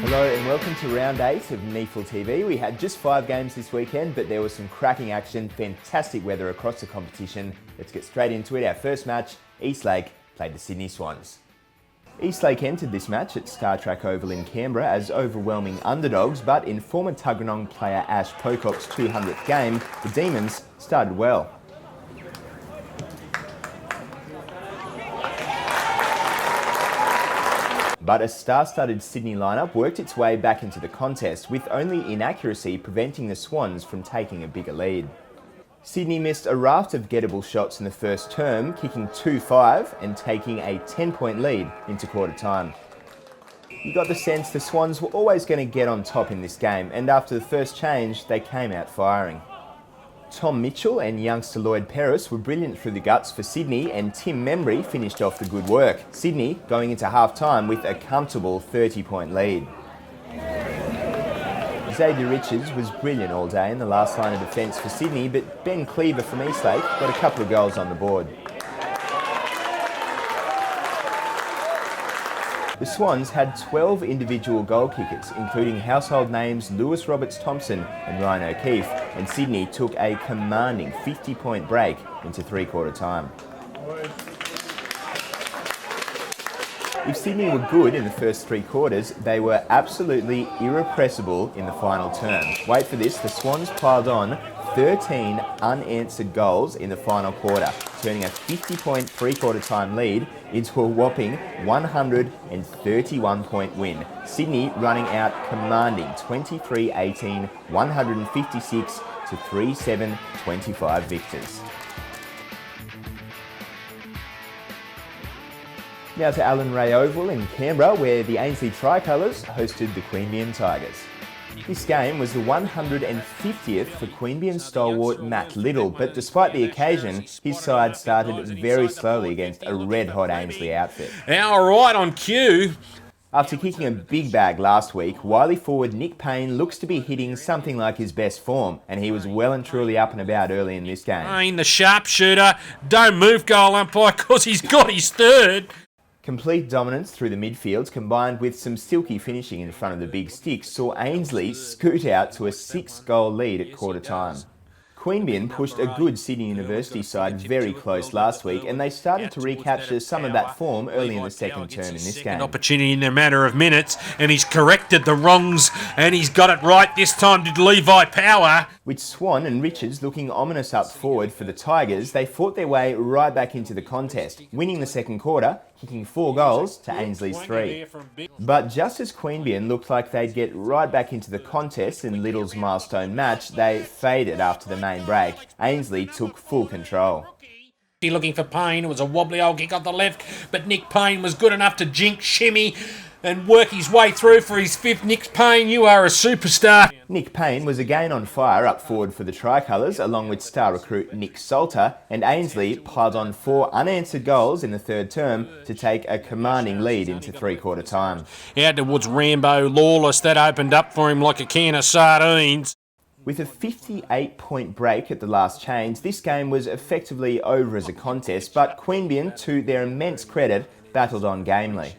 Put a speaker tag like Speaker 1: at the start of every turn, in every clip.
Speaker 1: Hello and welcome to Round 8 of NEAFLTV. We had just 5 games this weekend, but there was some cracking action, fantastic weather across the competition. Let's get straight into it. Our first match, Eastlake played the Sydney Swans. Eastlake entered this match at Star Track Oval in Canberra as overwhelming underdogs, but in former Tuggeranong player Ash Pocock's 200th game, the Demons started well. But a star-studded Sydney lineup worked its way back into the contest, with only inaccuracy preventing the Swans from taking a bigger lead. Sydney missed a raft of gettable shots in the first term, kicking 2-5 and taking a 10-point lead into quarter time. You got the sense the Swans were always going to get on top in this game, and after the first change, they came out firing. Tom Mitchell and youngster Lloyd Peris were brilliant through the guts for Sydney, and Tim Membry finished off the good work. Sydney going into half-time with a comfortable 30-point lead. Xavier Richards was brilliant all day in the last line of defence for Sydney, but Ben Cleaver from Eastlake got a couple of goals on the board. The Swans had 12 individual goal kickers, including household names Lewis Roberts-Thompson and Ryan O'Keefe, and Sydney took a commanding 50-point break into three-quarter time. If Sydney were good in the first 3 quarters, they were absolutely irrepressible in the final term. Wait for this, the Swans piled on 13 unanswered goals in the final quarter, turning a 50-point three-quarter time lead into a whopping 131-point win. Sydney running out commanding 23-18, 156 to 3-7-25 victors. Now to Allan Ray Oval in Canberra, where the Ainsley Tricolours hosted the Queanbeyan Tigers. This game was the 150th for Queanbeyan stalwart Matt Little, but despite the occasion, his side started very slowly against a red-hot Ainsley outfit.
Speaker 2: All right, on cue.
Speaker 1: After kicking a big bag last week, wily forward Nick Payne looks to be hitting something like his best form, and he was well and truly up and about early in this game.
Speaker 2: Payne, the sharpshooter, don't move goal umpire because he's got his third.
Speaker 1: Complete dominance through the midfields combined with some silky finishing in front of the big sticks saw Ainsley scoot out to a 6-goal lead at quarter time. Queanbeyan pushed a good Sydney University side very close last week, and they started to recapture some of that form early in the second term in this game.
Speaker 2: An opportunity in a matter of minutes, and he's corrected the wrongs, and he's got it right this time to Levi Power.
Speaker 1: With Swan and Richards looking ominous up forward for the Tigers, they fought their way right back into the contest, winning the second quarter, kicking 4 goals to Ainsley's 3. But just as Queanbeyan looked like they'd get right back into the contest in Little's milestone match, they faded after the main break. Ainsley took full control.
Speaker 2: Looking for Payne, it was a wobbly old kick on the left, but Nick Payne was good enough to jink, shimmy, and work his way through for his 5th. Nick Payne, you are a superstar.
Speaker 1: Nick Payne was again on fire up forward for the Tricolours, along with star recruit Nick Salter, and Ainsley piled on 4 unanswered goals in the third term to take a commanding lead into three-quarter time.
Speaker 2: Out towards Rambo Lawless, that opened up for him like a can of sardines.
Speaker 1: With a 58-point break at the last change, this game was effectively over as a contest, but Queanbeyan, to their immense credit, battled on gamely.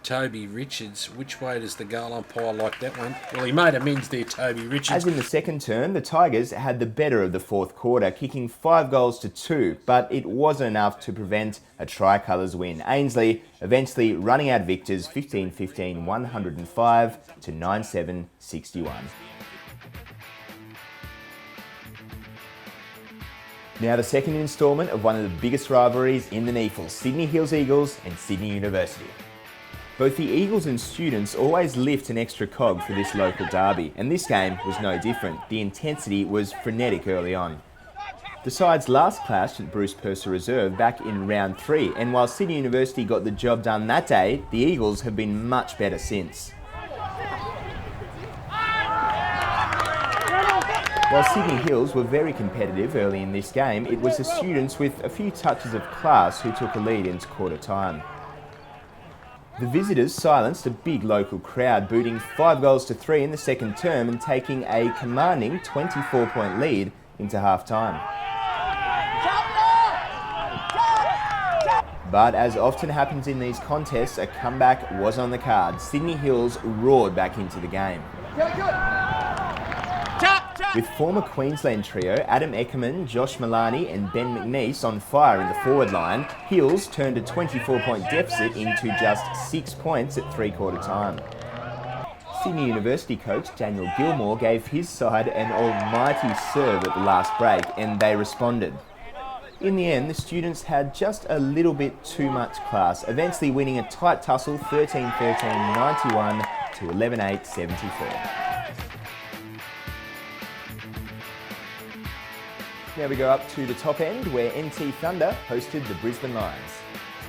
Speaker 2: Toby Richards, which way does the goal umpire like that one? Well, he made amends there, Toby Richards.
Speaker 1: As in the second term, the Tigers had the better of the fourth quarter, kicking 5 goals to 2, but it wasn't enough to prevent a Tricolours win. Ainsley eventually running out victors 15-15, 105 to 9-7-61. Now the second instalment of one of the biggest rivalries in the NEAFL, Sydney Hills Eagles and Sydney University. Both the Eagles and students always lift an extra cog for this local derby, and this game was no different. The intensity was frenetic early on. The sides last clashed at Bruce Purser Reserve back in round 3, and while Sydney University got the job done that day, the Eagles have been much better since. While Sydney Hills were very competitive early in this game, it was the students with a few touches of class who took a lead into quarter time. The visitors silenced a big local crowd, booting 5 goals to 3 in the second term and taking a commanding 24-point lead into half-time. But as often happens in these contests, a comeback was on the card. Sydney Hills roared back into the game. With former Queensland trio Adam Eckerman, Josh Malani and Ben McNeese on fire in the forward line, Hills turned a 24-point deficit into just 6 points at three-quarter time. Sydney University coach Daniel Gilmore gave his side an almighty serve at the last break, and they responded. In the end, the students had just a little bit too much class, eventually winning a tight tussle 13-13, 91 to 11-8, 74. Now we go up to the top end where NT Thunder hosted the Brisbane Lions.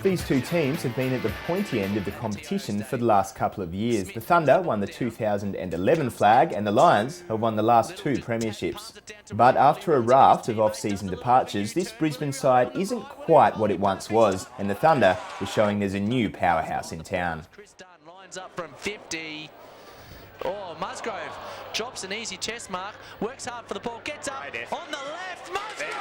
Speaker 1: These two teams have been at the pointy end of the competition for the last couple of years. The Thunder won the 2011 flag and the Lions have won the last two premierships. But after a raft of off-season departures, this Brisbane side isn't quite what it once was, and the Thunder is showing there's a new powerhouse in town.
Speaker 3: Lines up from 50. Oh, Musgrove drops an easy chest mark, works hard for the ball, gets up on the left, Musgrove!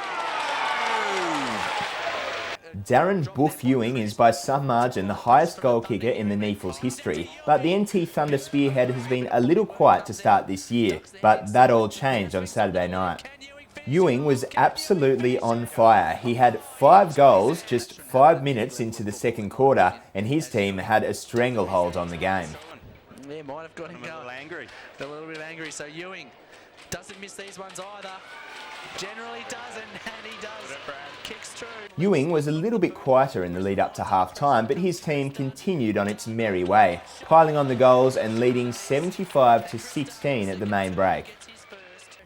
Speaker 1: Darren Buff Ewing is by some margin the highest goal kicker in the NEAFL's history, but the NT Thunder spearhead has been a little quiet to start this year, but that all changed on Saturday night. Ewing was absolutely on fire. He had 5 goals just 5 minutes into the second quarter, and his team had a stranglehold on the game.
Speaker 3: Yeah, might have got him going. A little bit angry. So Ewing doesn't miss these ones either. Generally doesn't, and he does. Kicks through.
Speaker 1: Ewing was a little bit quieter in the lead up to half-time, but his team continued on its merry way, piling on the goals and leading 75-16 at the main break.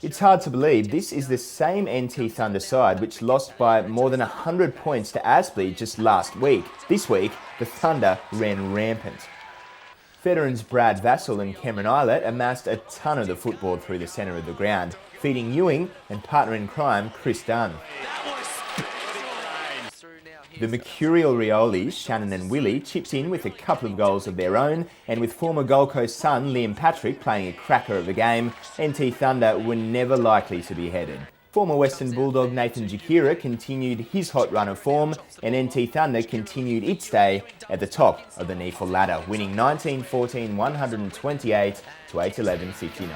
Speaker 1: It's hard to believe this is the same NT Thunder side which lost by more than 100 points to Ainsley just last week. This week, the Thunder ran rampant. Veterans Brad Vassell and Cameron Eilert amassed a ton of the football through the centre of the ground, feeding Ewing and partner in crime Chris Dunn. The Mercurial Riolis, Shannon and Willie, chipped in with a couple of goals of their own, and with former Gold Coast son Liam Patrick playing a cracker of a game, NT Thunder were never likely to be headed. Former Western Bulldog Nathan Jakira continued his hot run of form, and NT Thunder continued its day at the top of the NEAFL ladder, winning 19-14, 128 to 8-11, 59.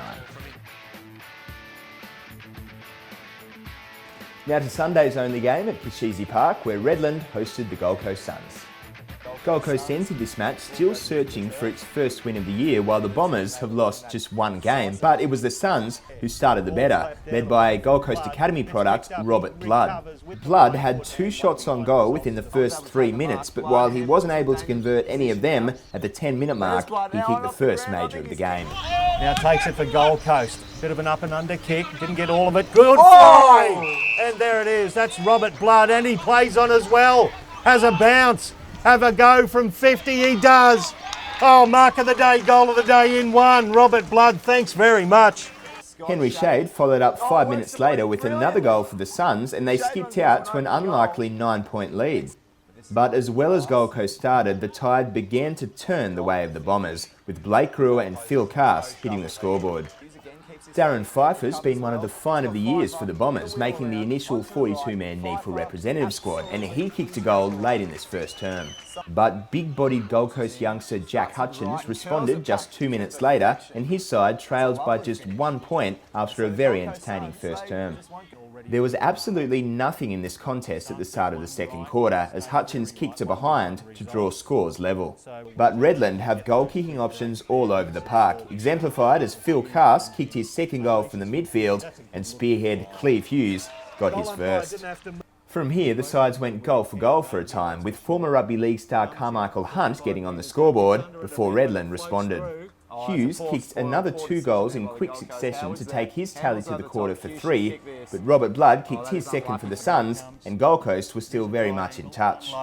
Speaker 1: Now to Sunday's only game at Kishizi Park, where Redland hosted the Gold Coast Suns. Gold Coast entered this match still searching for its first win of the year, while the Bombers have lost just one game, but it was the Suns who started the better, led by Gold Coast Academy product Robert Blood. Blood had 2 shots on goal within the first 3 minutes, but while he wasn't able to convert any of them at the 10-minute mark, he kicked the first major of the game.
Speaker 4: Now takes it for Gold Coast. Bit of an up and under kick, didn't get all of it. Good find! And there it is, that's Robert Blood, and he plays on as well. Has a bounce. Have a go from 50, he does. Oh, mark of the day, goal of the day in one. Robert Blood, thanks very much.
Speaker 1: Henry Shade followed up 5 minutes later with another goal for the Suns, and they skipped out to an unlikely 9-point lead. But as well as Gold Coast started, the tide began to turn the way of the Bombers, with Blake Brewer and Phil Cass hitting the scoreboard. Darren Pfeiffer's been one of the find of the years for the Bombers, making the initial 42-man NEAFL representative squad, and he kicked a goal late in this first term. But big-bodied Gold Coast youngster Jack Hutchins responded just 2 minutes later, and his side trailed by just 1 point after a very entertaining first term. There was absolutely nothing in this contest at the start of the second quarter, as Hutchins kicked to behind to draw scores level. But Redland have goal-kicking options all over the park, exemplified as Phil Cass kicked his second goal from the midfield, and spearhead Cleve Hughes got his first. From here, the sides went goal for a time, with former rugby league star Carmichael Hunt getting on the scoreboard before Redland responded. Hughes kicked another 2 goals in quick succession to take his tally to the quarter for 3, but Robert Blood kicked his second for the Suns, and Gold Coast was still very much in touch.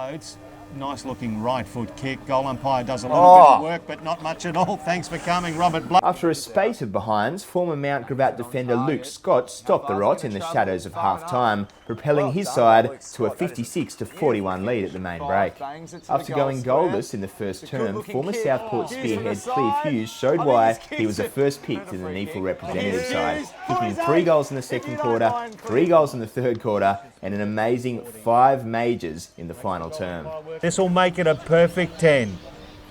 Speaker 4: Nice looking right foot kick. Goal umpire does a little bit of work, but not much at all. Thanks for coming, Robert Blood.
Speaker 1: After a spate of behinds, former Mount Gravatt defender Luke Scott stopped the rot in the shadows of half-time, propelling his side to a 56-41 lead at the main break. After going goalless in the first term, former Southport spearhead Cleve Hughes showed why he was the first pick to the NEAFL representative side, kicking 3 goals in the second quarter, 3 goals in the third quarter, and an amazing 5 majors in the final term.
Speaker 4: This will make it a perfect 10.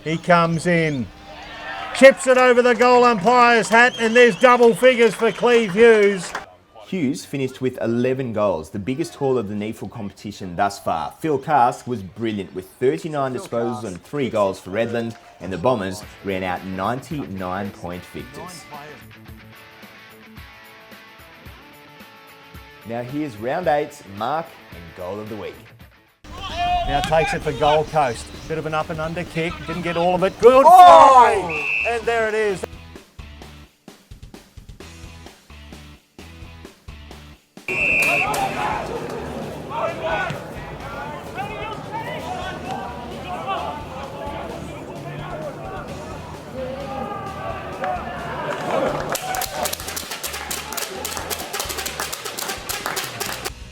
Speaker 4: He comes in, chips it over the goal umpire's hat, and there's double figures for Cleve Hughes.
Speaker 1: Hughes finished with 11 goals, the biggest haul of the NEAFL competition thus far. Phil Karsk was brilliant with 39 disposals and 3 goals for Redland, and the Bombers ran out 99-point victors. Now here's round 8's mark and goal of the week.
Speaker 4: Now takes it for Gold Coast. Bit of an up and under kick, didn't get all of it. Good find! And there it is.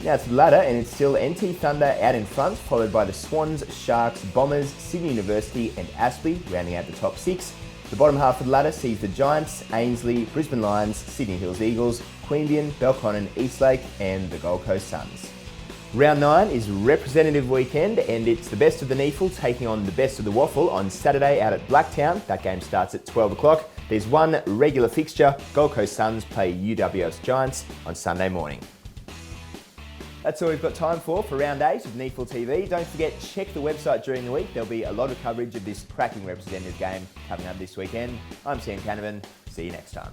Speaker 1: Now it's the ladder, and it's still NT Thunder out in front, followed by the Swans, Sharks, Bombers, Sydney University and Ainsley rounding out the top 6. The bottom half of the ladder sees the Giants, Ainsley, Brisbane Lions, Sydney Hills Eagles, Queanbeyan, Belconnen, Eastlake and the Gold Coast Suns. Round 9 is representative weekend, and it's the best of the NEAFL taking on the best of the Waffle on Saturday out at Blacktown. That game starts at 12 o'clock. There's one regular fixture. Gold Coast Suns play UWS Giants on Sunday morning. That's all we've got time for round 8 of NEAFLTV. Don't forget, check the website during the week. There'll be a lot of coverage of this cracking representative game coming up this weekend. I'm Sam Queanbeyan. See you next time.